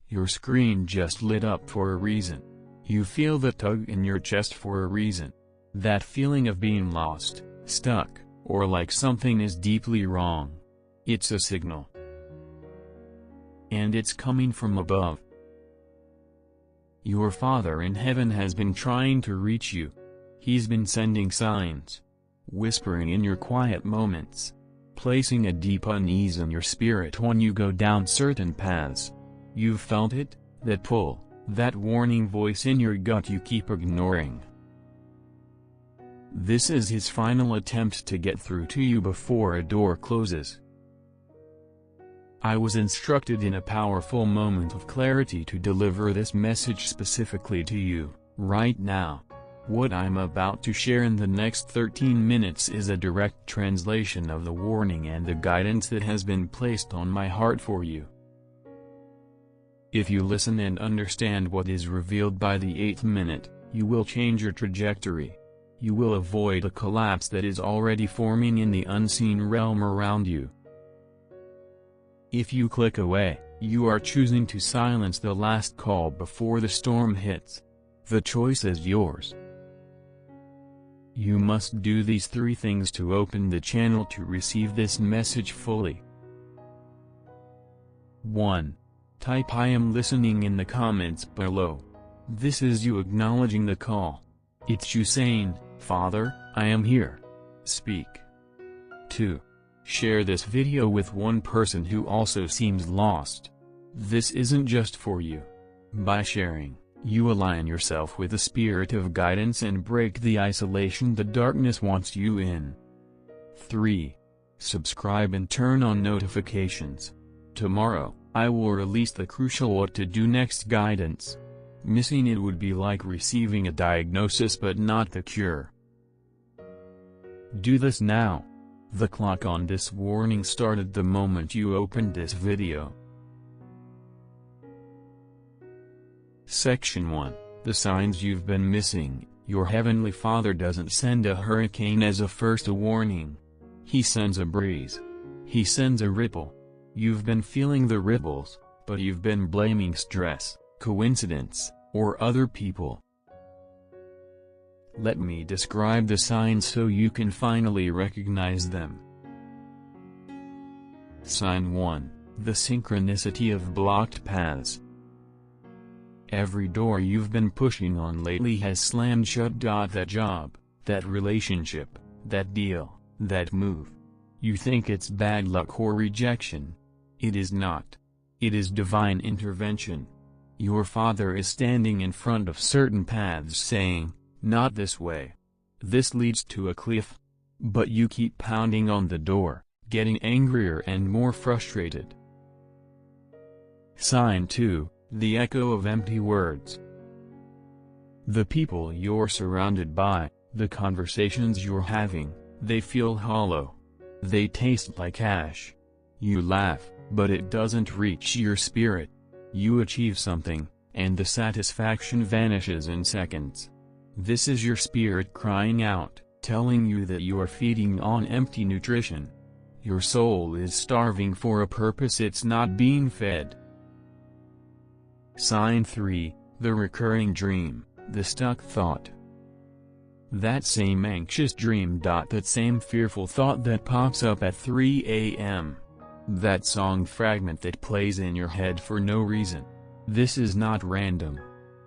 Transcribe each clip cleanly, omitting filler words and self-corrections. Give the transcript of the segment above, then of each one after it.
Your screen just lit up for a reason. You feel the tug in your chest for a reason. That feeling of being lost, stuck, or like something is deeply wrong. It's a signal. And it's coming from above. Your Father in heaven has been trying to reach you. He's been sending signs, whispering in your quiet moments, placing a deep unease in your spirit when you go down certain paths. You've felt it, that pull, that warning voice in your gut you keep ignoring. This is his final attempt to get through to you before a door closes. I was instructed in a powerful moment of clarity to deliver this message specifically to you, right now. What I'm about to share in the next 13 minutes is a direct translation of the warning and the guidance that has been placed on my heart for you. If you listen and understand what is revealed by the 8th minute, you will change your trajectory. You will avoid a collapse that is already forming in the unseen realm around you. If you click away, you are choosing to silence the last call before the storm hits. The choice is yours. You must do these 3 things to open the channel to receive this message fully. 1. Type "I am listening" in the comments below. This is you acknowledging the call. It's you saying, "Father, I am here. Speak." 2. Share this video with one person who also seems lost. This isn't just for you. By sharing, you align yourself with the spirit of guidance and break the isolation the darkness wants you in. 3. Subscribe and turn on notifications. Tomorrow, I will release the crucial what to do next guidance. Missing it would be like receiving a diagnosis but not the cure. Do this now. The clock on this warning started the moment you opened this video. Section 1. The signs you've been missing. Your Heavenly Father doesn't send a hurricane as a first warning. He sends a breeze. He sends a ripple. You've been feeling the ripples, but you've been blaming stress, coincidence, or other people. Let me describe the signs so you can finally recognize them. Sign 1. The synchronicity of blocked paths. Every door you've been pushing on lately has slammed shut. That job, that relationship, that deal, that move. You think it's bad luck or rejection. It is not. It is divine intervention. Your Father is standing in front of certain paths saying, "Not this way. This leads to a cliff." But you keep pounding on the door, getting angrier and more frustrated. Sign 2. The echo of empty words. The people you're surrounded by, the conversations you're having, they feel hollow. They taste like ash. You laugh, but it doesn't reach your spirit. You achieve something, and the satisfaction vanishes in seconds. This is your spirit crying out, telling you that you are feeding on empty nutrition. Your soul is starving for a purpose it's not being fed. Sign 3. The recurring dream, the stuck thought. That same anxious dream. That same fearful thought that pops up at 3 a.m. That song fragment that plays in your head for no reason. This is not random.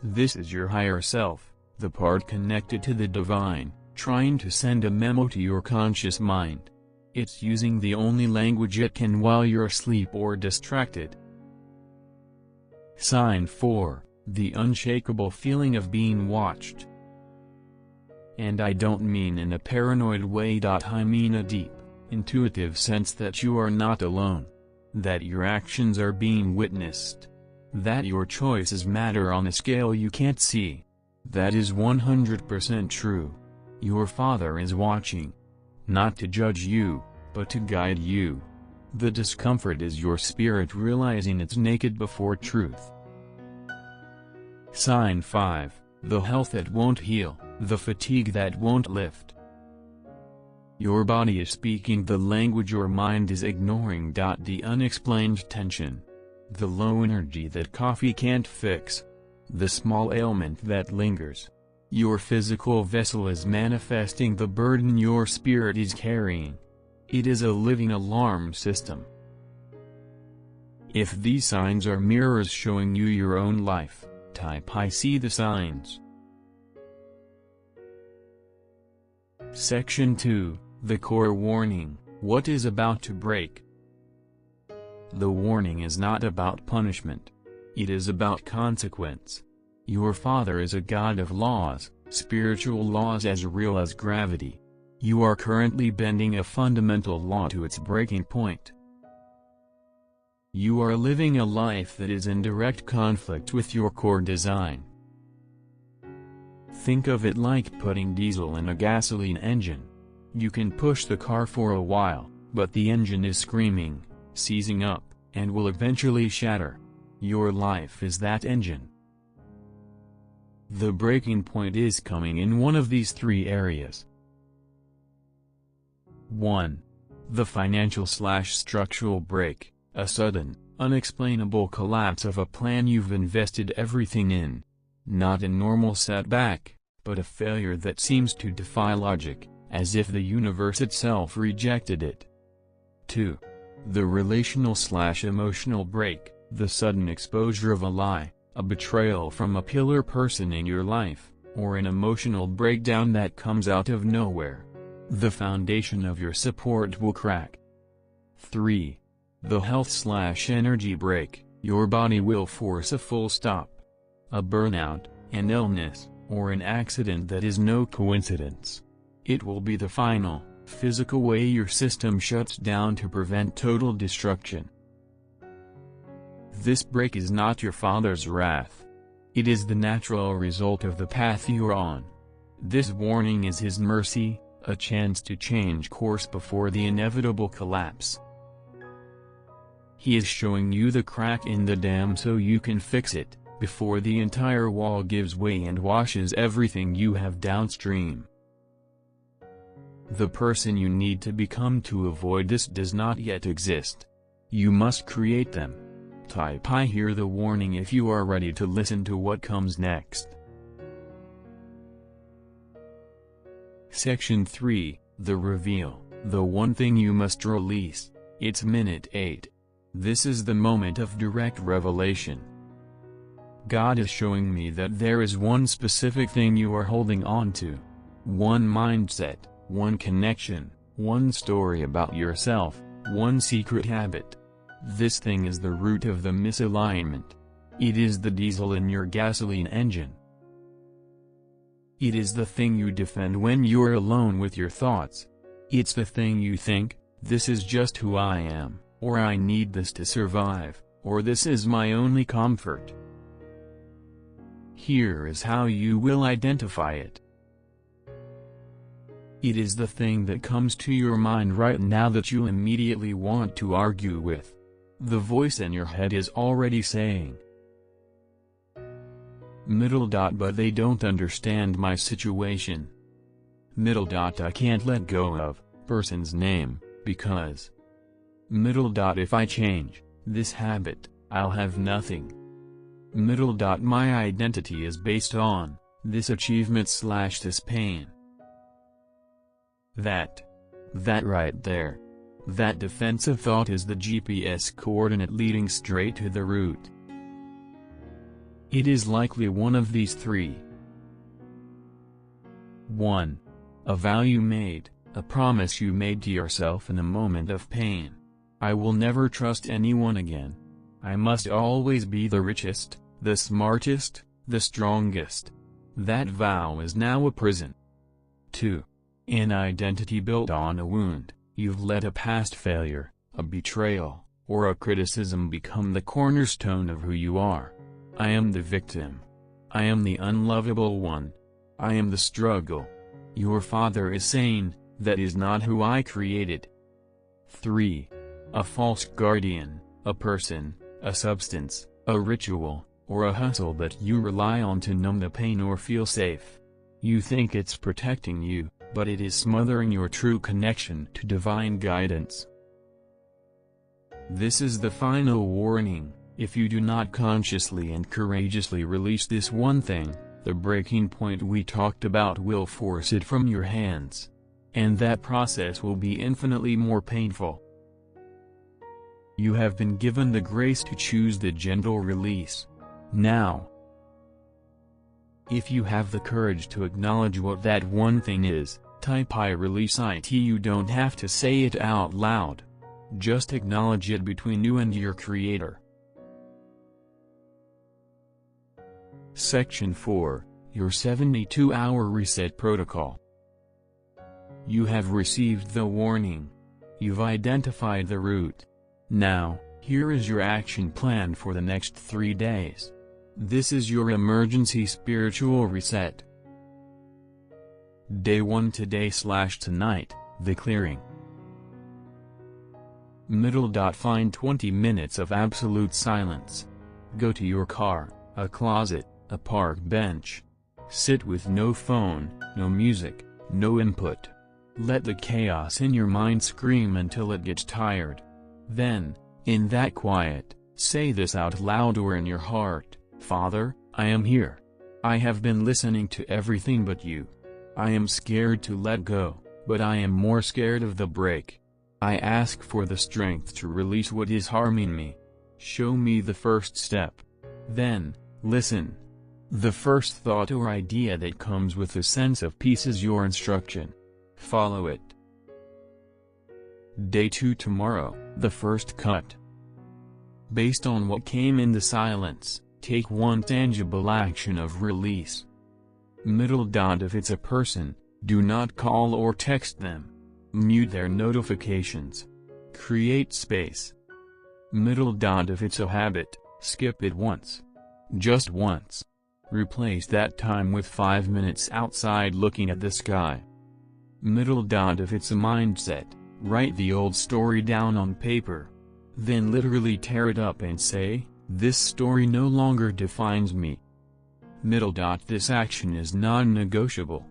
This is your higher self, the part connected to the divine, trying to send a memo to your conscious mind. It's using the only language it can while you're asleep or distracted. Sign 4. The unshakable feeling of being watched. And I don't mean in a paranoid way. I mean a deep, intuitive sense that you are not alone. That your actions are being witnessed. That your choices matter on a scale you can't see. That is 100% true. Your Father is watching. Not to judge you, but to guide you. The discomfort is your spirit realizing it's naked before truth. Sign 5. The health that won't heal, the fatigue that won't lift. Your body is speaking the language your mind is ignoring. The unexplained tension. the low energy that coffee can't fix, the small ailment that lingers. Your physical vessel is manifesting the burden your spirit is carrying. It is a living alarm system. If these signs are mirrors showing you your own life, type I see the signs. Section 2, the core warning, what is about to break? The warning is not about punishment. It is about consequence. Your Father is a God of laws, spiritual laws as real as gravity. You are currently bending a fundamental law to its breaking point. You are living a life that is in direct conflict with your core design. Think of it like putting diesel in a gasoline engine. You can push the car for a while, but the engine is screaming, seizing up, and will eventually shatter. Your life is that engine. The breaking point is coming in one of these three areas. 1. The financial/structural break, a sudden, unexplainable collapse of a plan you've invested everything in. Not a normal setback, but a failure that seems to defy logic, as if the universe itself rejected it. 2. The relational/emotional break, the sudden exposure of a lie, a betrayal from a pillar person in your life, or an emotional breakdown that comes out of nowhere. The foundation of your support will crack. 3. The health/energy break, your body will force a full stop. A burnout, an illness, or an accident that is no coincidence. It will be the final, physical way your system shuts down to prevent total destruction. This break is not your Father's wrath. It is the natural result of the path you're on. This warning is His mercy, a chance to change course before the inevitable collapse. He is showing you the crack in the dam so you can fix it, before the entire wall gives way and washes everything you have downstream. The person you need to become to avoid this does not yet exist. You must create them. Type I hear the warning if you are ready to listen to what comes next. Section 3, the reveal, the one thing you must release. It's minute 8. This is the moment of direct revelation. God is showing me that there is one specific thing you are holding on to. One mindset, one connection, one story about yourself, one secret habit. This thing is the root of the misalignment. It is the diesel in your gasoline engine. It is the thing you defend when you're alone with your thoughts. It's the thing you think, this is just who I am, or I need this to survive, or this is my only comfort. Here is how you will identify it. It is the thing that comes to your mind right now that you immediately want to argue with. The voice in your head is already saying, but they don't understand my situation. I can't let go of person's name, because if I change this habit, I'll have nothing. My identity is based on this achievement/this pain. That right there. That defensive thought is the GPS coordinate leading straight to the root. It is likely one of these three. 1. A vow you made, a promise you made to yourself in a moment of pain. I will never trust anyone again. I must always be the richest, the smartest, the strongest. That vow is now a prison. 2. An identity built on a wound. You've let a past failure, a betrayal, or a criticism become the cornerstone of who you are. I am the victim. I am the unlovable one. I am the struggle. Your Father is saying, that is not who I created. 3. A false guardian, a person, a substance, a ritual, or a hustle that you rely on to numb the pain or feel safe. You think it's protecting you, but it is smothering your true connection to divine guidance. This is the final warning. If you do not consciously and courageously release this one thing, the breaking point we talked about will force it from your hands. And that process will be infinitely more painful. You have been given the grace to choose the gentle release. Now, if you have the courage to acknowledge what that one thing is, type I release it. You don't have to say it out loud. Just acknowledge it between you and your Creator. Section 4, Your 72-Hour Reset Protocol. You have received the warning. You've identified the route. Now, here is your action plan for the next 3 days. This is your emergency spiritual reset. Day 1 today/tonight, the clearing. Find 20 minutes of absolute silence. Go to your car, a closet, a park bench. Sit with no phone, no music, no input. Let the chaos in your mind scream until it gets tired. Then, in that quiet, say this out loud or in your heart: Father, I am here. I have been listening to everything but you. I am scared to let go, but I am more scared of the break. I ask for the strength to release what is harming me. Show me the first step. Then, listen. The first thought or idea that comes with a sense of peace is your instruction. Follow it. Day 2 tomorrow, the first cut. Based on what came in the silence, take one tangible action of release. If it's a person, do not call or text them. Mute their notifications. Create space. If it's a habit, skip it once. Just once. Replace that time with 5 minutes outside looking at the sky. If it's a mindset, write the old story down on paper. Then literally tear it up and say, this story no longer defines me. This action is non-negotiable.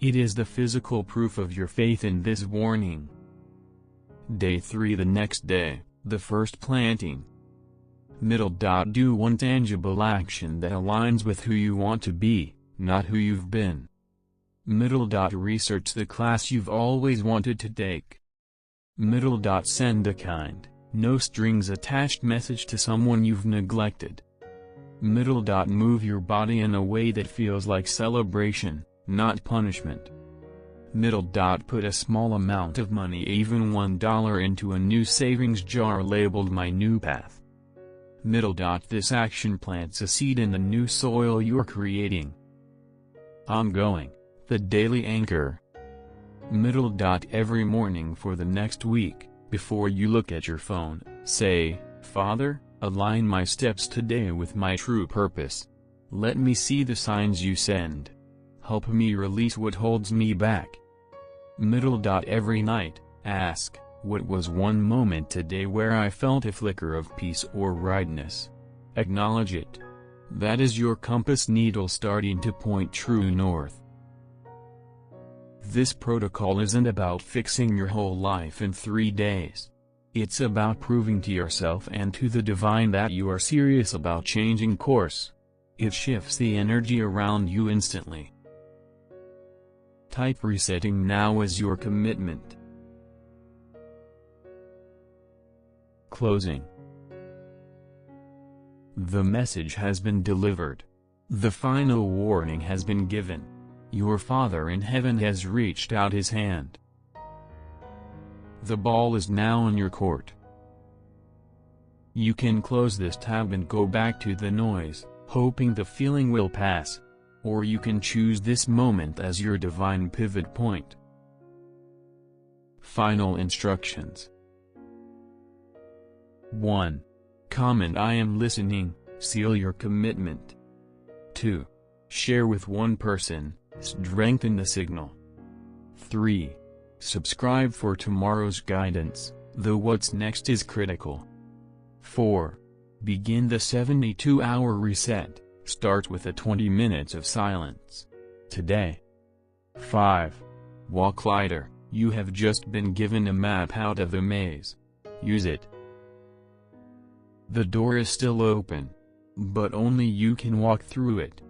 It is the physical proof of your faith in this warning. Day 3 the next day, the first planting. Do one tangible action that aligns with who you want to be, not who you've been. Research the class you've always wanted to take. Send a kind, no strings attached message to someone you've neglected. Move your body in a way that feels like celebration, not punishment. Put a small amount of money, even $1, into a new savings jar labeled My New Path. This action plants a seed in the new soil you're creating. Ongoing, the daily anchor. Every morning for the next week, before you look at your phone, say, Father, align my steps today with my true purpose. Let me see the signs you send. Help me release what holds me back. Every night, ask, what was one moment today where I felt a flicker of peace or rightness? Acknowledge it. That is your compass needle starting to point true north. This protocol isn't about fixing your whole life in 3 days. It's about proving to yourself and to the divine that you are serious about changing course. It shifts the energy around you instantly. Type resetting now as your commitment. Closing. The message has been delivered. The final warning has been given. Your Father in heaven has reached out his hand. The ball is now in your court. You can close this tab and go back to the noise, hoping the feeling will pass. Or you can choose this moment as your divine pivot point. Final instructions. 1. Comment I am listening, seal your commitment. 2. Share with one person, strengthen the signal. 3. Subscribe for tomorrow's guidance, though what's next is critical. 4. Begin the 72-hour reset, start with a 20 minutes of silence. Today. 5. Walk lighter, you have just been given a map out of the maze. Use it. The door is still open. But only you can walk through it.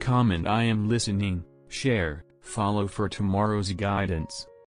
Comment I am listening, share, follow for tomorrow's guidance.